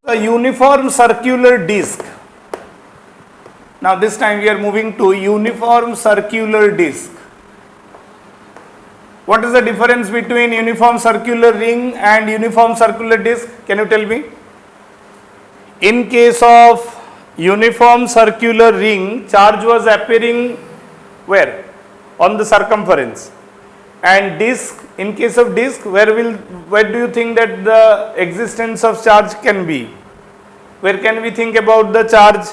A uniform circular disc. Now this time we are moving to uniform circular disc. What is the difference between uniform circular ring and uniform circular disc? Can you tell me? In case of uniform circular ring, charge was appearing where? On the circumference. And disc, in case of disc, where do you think that the existence of charge can be? Where can we think about the charge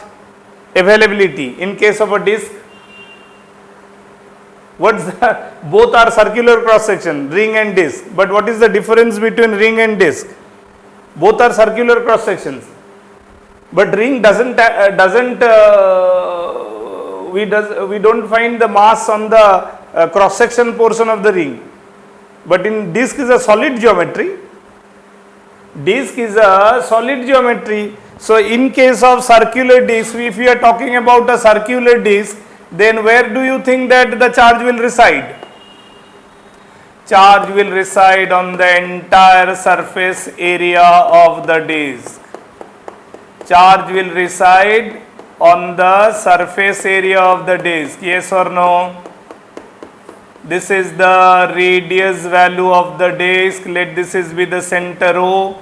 availability in case of a disc? Both are circular cross section, ring and disc. But what is the difference between ring and disc? Both are circular cross sections. But ring we don't find the mass on the cross section portion of the ring. But in disc is a solid geometry. Disc is a solid geometry. So in case of circular disc, if we are talking about a circular disc, then where do you think that the charge will reside? Charge will reside on the entire surface area of the disc. Charge will reside on the surface area of the disc. Yes or no? This is the radius value of the disc. Let this be the center O.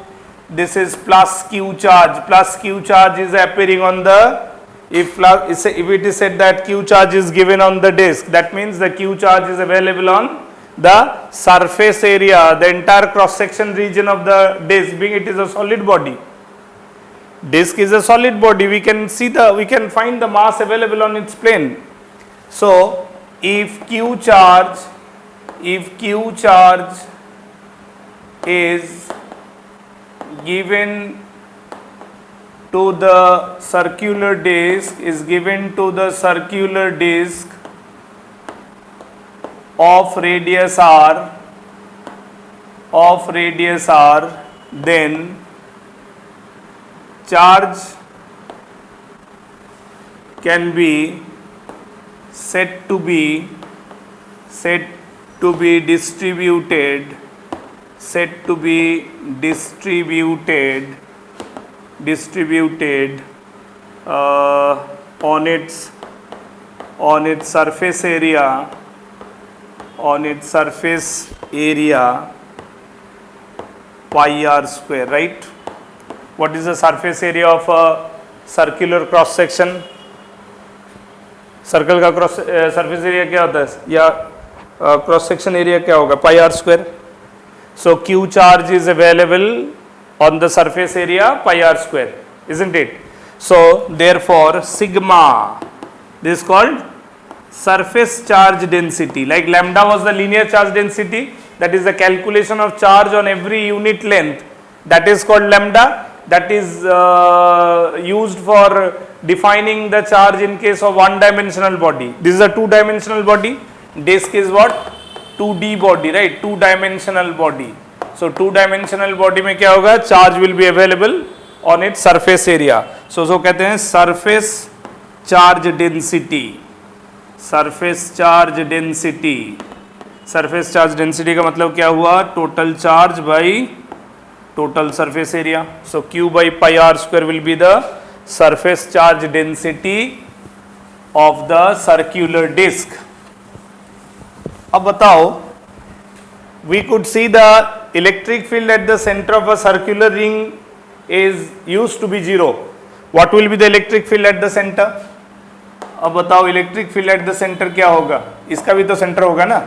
This is plus Q charge. Plus Q charge is appearing on the, if it is said that Q charge is given on the disc, that means the Q charge is available on the surface area, the entire cross section region of the disc, being it is a solid body. Disc is a solid body. We can find the mass available on its plane. So if Q charge is given to the circular disc of radius r, then charge can be said to be distributed on its surface area pi r square, right? What is the surface area of a circular cross section? Circle का cross surface area क्या होता है, या cross section area क्या होगा? Pi r square. So Q charge is available on the surface area pi r square, isn't it? So therefore sigma, this is called surface charge density. Like lambda was the linear charge density, that is the calculation of charge on every unit length, that is called lambda. That is used for defining the charge in case of one dimensional body. This is a two dimensional body. Disc is what? 2D body, right? Two dimensional body. So two dimensional body में क्या होगा? Charge will be available on its surface area. So कहते हैं surface charge density. Surface charge density. Surface charge density का मतलब क्या हुआ? Total charge by total surface area. So Q by pi r square will be the surface charge density of the circular disc. अब बताओ, we could see the electric field at the center of a circular ring is used to be 0. What will be the electric field at the center? अब बताओ electric field at the center क्या होगा? इसका भी तो center होगा ना?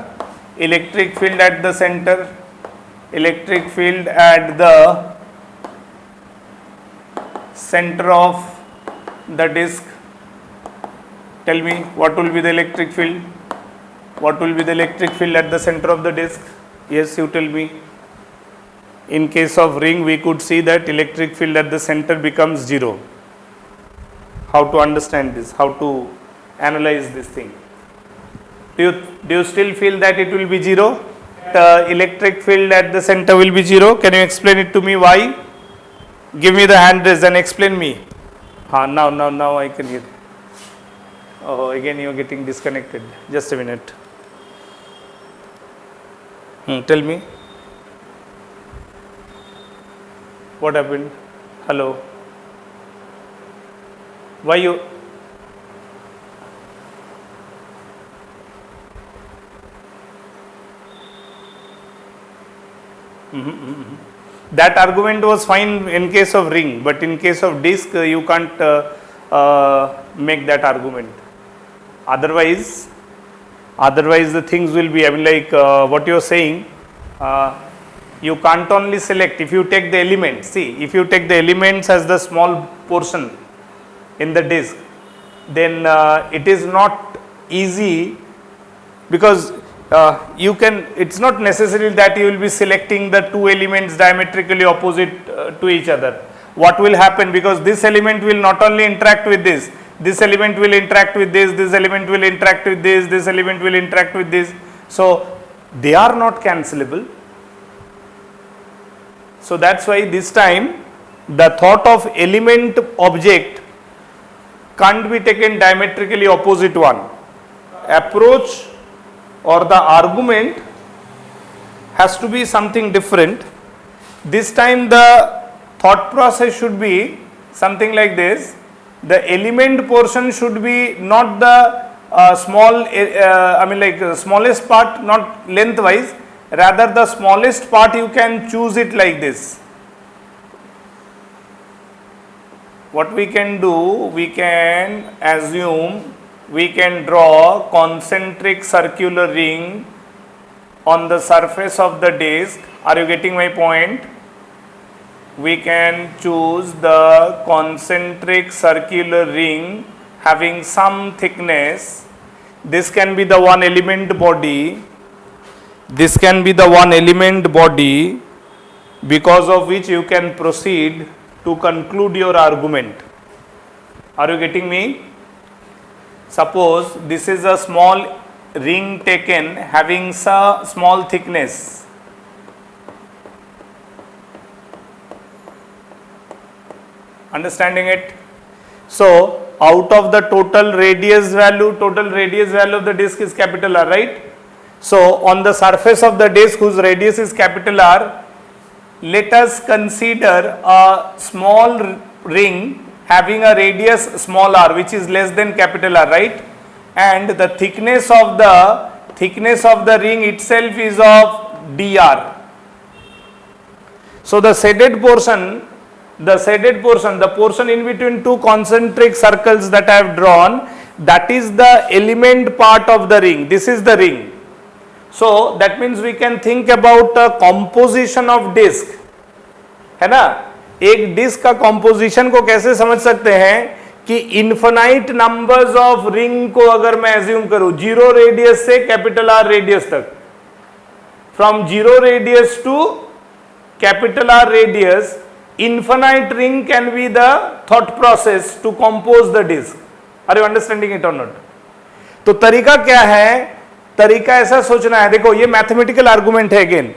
Electric field at the center, electric field at the center of the disc. Tell me, what will be the electric field? What will be the electric field at the center of the disc? Yes, you tell me. In case of ring, we could see that electric field at the center becomes 0. How to understand this? How to analyze this thing? Do you still feel that it will be 0? The electric field at the center will be 0. Can you explain it to me? Why? Give me the hand raise and explain me. Now I can hear. Oh, again you are getting disconnected. Just a minute. Tell me. What happened? Hello. Why you? That argument was fine in case of ring, but in case of disk, you can't make that argument. Otherwise the things will be, I mean, like what you are saying, you can't only select. If you take the elements, see, if you take the elements as the small portion in the disk, then it is not easy, because you can, it's not necessary that you will be selecting the two elements diametrically opposite to each other. What will happen, because this element will not only interact with this element will interact with this element will interact with this element will interact with this. So they are not cancelable. So that's why this time the thought of element object can't be taken diametrically opposite one. Approach or the argument has to be something different. This time the thought process should be something like this. The element portion should be not the smallest part, not lengthwise, rather the smallest part you can choose it like this. What we can do, we can assume, we can draw concentric circular ring on the surface of the disk. Are you getting my point? We can choose the concentric circular ring having some thickness. This can be the one element body. This can be the one element body, because of which you can proceed to conclude your argument. Are you getting me? Suppose this is a small ring taken having some small thickness. Understanding it? So out of the total radius value of the disk is capital R, right? So on the surface of the disk whose radius is capital R, let us consider a small ring having a radius small r, which is less than capital R, right? And the thickness of the ring itself is of dr. So the shaded portion, the portion in between two concentric circles that I have drawn, that is the element part of the ring. This is the ring. So that means we can think about a composition of disk, है ना? एक disc का composition को कैसे समझ सकते हैं कि इन्फिनाइट नंबर्स ऑफ रिंग को अगर मैं एज्यूम करूं, जीरो रेडियस से कैपिटल आर रेडियस तक, from zero radius to capital R radius, infinite ring can be the thought process to compose the disk. Are you understanding it or not? तो तरीका क्या है? तरीका ऐसा सोचना है, देखो ये मैथमेटिकल आर्गुमेंट है अगेन.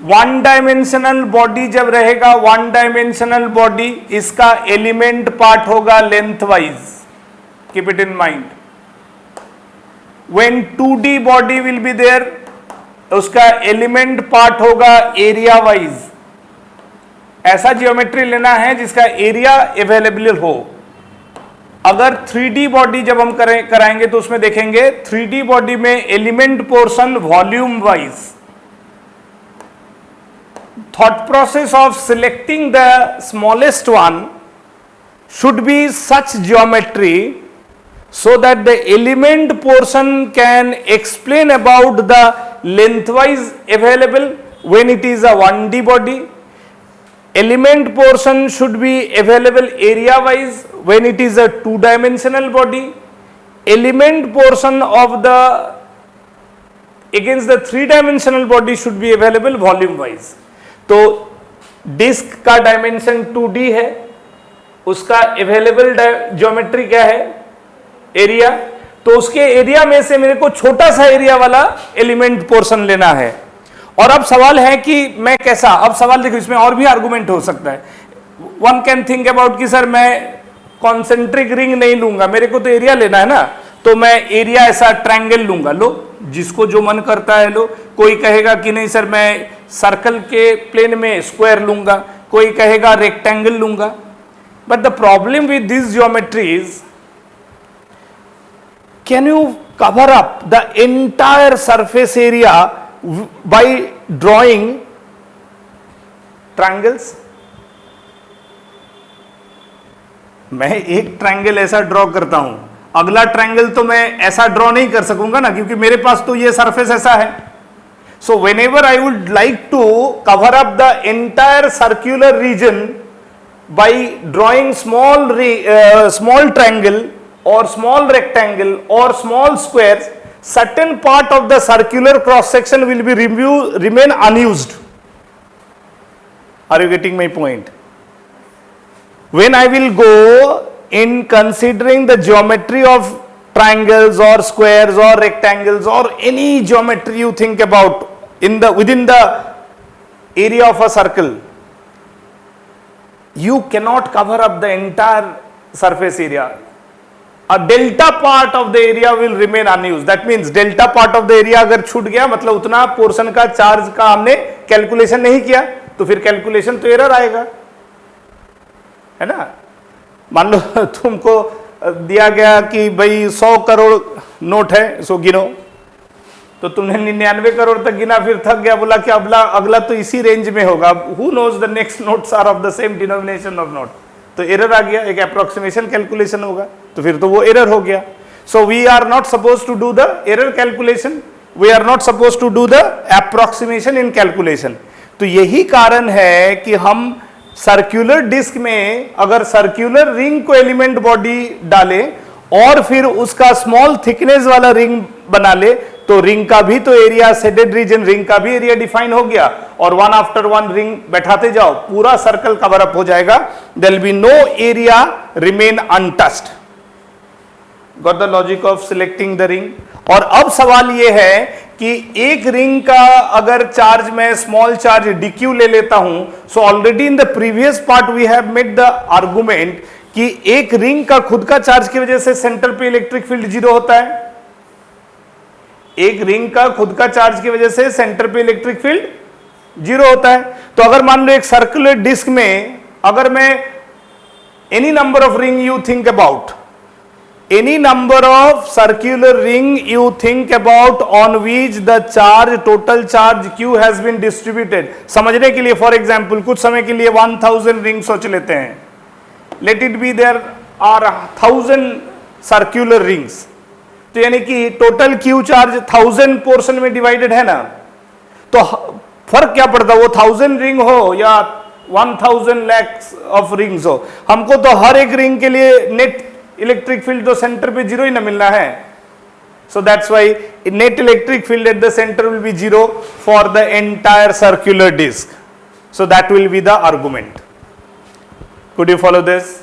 वन डायमेंशनल बॉडी जब रहेगा, वन डायमेंशनल बॉडी, इसका एलिमेंट पार्ट होगा length wise. Keep it in mind. When 2D body will be there, उसका एलिमेंट पार्ट होगा एरिया वाइज. ऐसा जियोमेट्री लेना है जिसका एरिया अवेलेबल हो. अगर 3D बॉडी जब हम कराएंगे तो उसमें देखेंगे 3D बॉडी में element portion volume wise. Thought process of selecting the smallest one should be such geometry so that the element portion can explain about the lengthwise available when it is a 1D body. Element portion should be available area wise when it is a 2-dimensional body. Element portion of the against the 3-dimensional body should be available volume wise. तो disc का dimension 2D है, उसका available geometry क्या है? Area. तो उसके area में से मेरे को छोटा सा एरिया वाला एलिमेंट पोर्शन लेना है. और अब सवाल है कि मैं कैसा, अब सवाल देखो, इसमें और भी आर्गुमेंट हो सकता है. वन कैन थिंक अबाउट कि सर मैं कॉन्सेंट्रिक रिंग नहीं लूंगा, मेरे को तो एरिया लेना है ना, तो मैं एरिया ऐसा ट्रायंगल लूंगा. लो, जिसको जो मन करता है लो. कोई कहेगा कि नहीं सर मैं सर्कल के प्लेन में स्क्वायर लूंगा, कोई कहेगा रेक्टेंगल लूंगा. But the problem with these geometries, can you cover up the entire surface area by drawing triangles? मैं एक ट्रायंगल ऐसा ड्रॉ करता हूं, अगला ट्रायंगल तो मैं ऐसा ड्रॉ नहीं कर सकूंगा ना, क्योंकि मेरे पास तो ये सरफेस ऐसा है. So whenever I would like to cover up the entire circular region by drawing small triangle or small rectangle or small squares, certain part of the circular cross section will be remain unused. Are you getting my point? When I will go in considering the geometry of triangles or squares or rectangles or any geometry you think about within the area of a circle, you cannot cover up the entire surface area. A delta part of the area will remain unused. That means delta part of the area अगर छूट गया, मतलब उतना portion का charge का हमने calculation नहीं किया, तो फिर कैलकुलेशन तो एरर आएगा, है ना. मान लो तुमको दिया गया कि भाई 100 करोड़ नोट है, सो गिनो, तो तुमने 99 करोड़ तक गिना, फिर थक गया, बोला कि अगला तो इसी रेंज में होगा. Who knows the next notes are of the same denomination of note, तो एरर आ गया, एक अप्रोक्सीमेशन कैलकुलेशन होगा, तो फिर तो वो एरर हो गया. So we are not suppose to do the error calculation, we are not suppose to do the approximation in calculation. तो यही कारण है कि हम सर्कुलर डिस्क में अगर सर्कुलर रिंग को एलिमेंट बॉडी डाले और फिर उसका स्मॉल थिकनेस वाला रिंग बना ले, तो रिंग का भी तो एरिया, शेडेड रीजन रिंग का भी एरिया डिफाइन हो गया, और वन आफ्टर वन रिंग बैठाते जाओ, पूरा सर्कल कवर अप हो जाएगा. There will be no area remain untouched. Got the logic of selecting the ring. और अब सवाल यह है कि एक रिंग का अगर चार्ज में स्मॉल चार्ज dq ले लेता हूं, so already in the previous part we have made the argument कि एक रिंग का खुद का चार्ज की वजह से सेंटर पे इलेक्ट्रिक फील्ड जीरो होता है. एक रिंग का खुद का चार्ज की वजह से सेंटर पे इलेक्ट्रिक फील्ड जीरो होता है. तो अगर मान लो एक सर्कुलर डिस्क में अगर मैं any number of ring you think about, any number of circular ring you think about on which the charge, total charge q has been distributed. समझने के लिए फॉर एग्जाम्पल कुछ समय के लिए 1000 रिंग सोच लेते हैं. Let it be there are 1000 circular rings, तो यानी कि टोटल q चार्ज 1000 पोर्शन में डिवाइडेड है ना, तो फर्क क्या पड़ता है वो 1000 रिंग हो या 1000 लैक्स ऑफ रिंग्स हो, हमको तो हर एक रिंग के लिए नेट इलेक्ट्रिक फील्ड तो सेंटर पे जीरो ही ना मिलना है. So that's why net electric field at the centre will be zero for the entire circular disc. So that will be the argument. Could you follow this?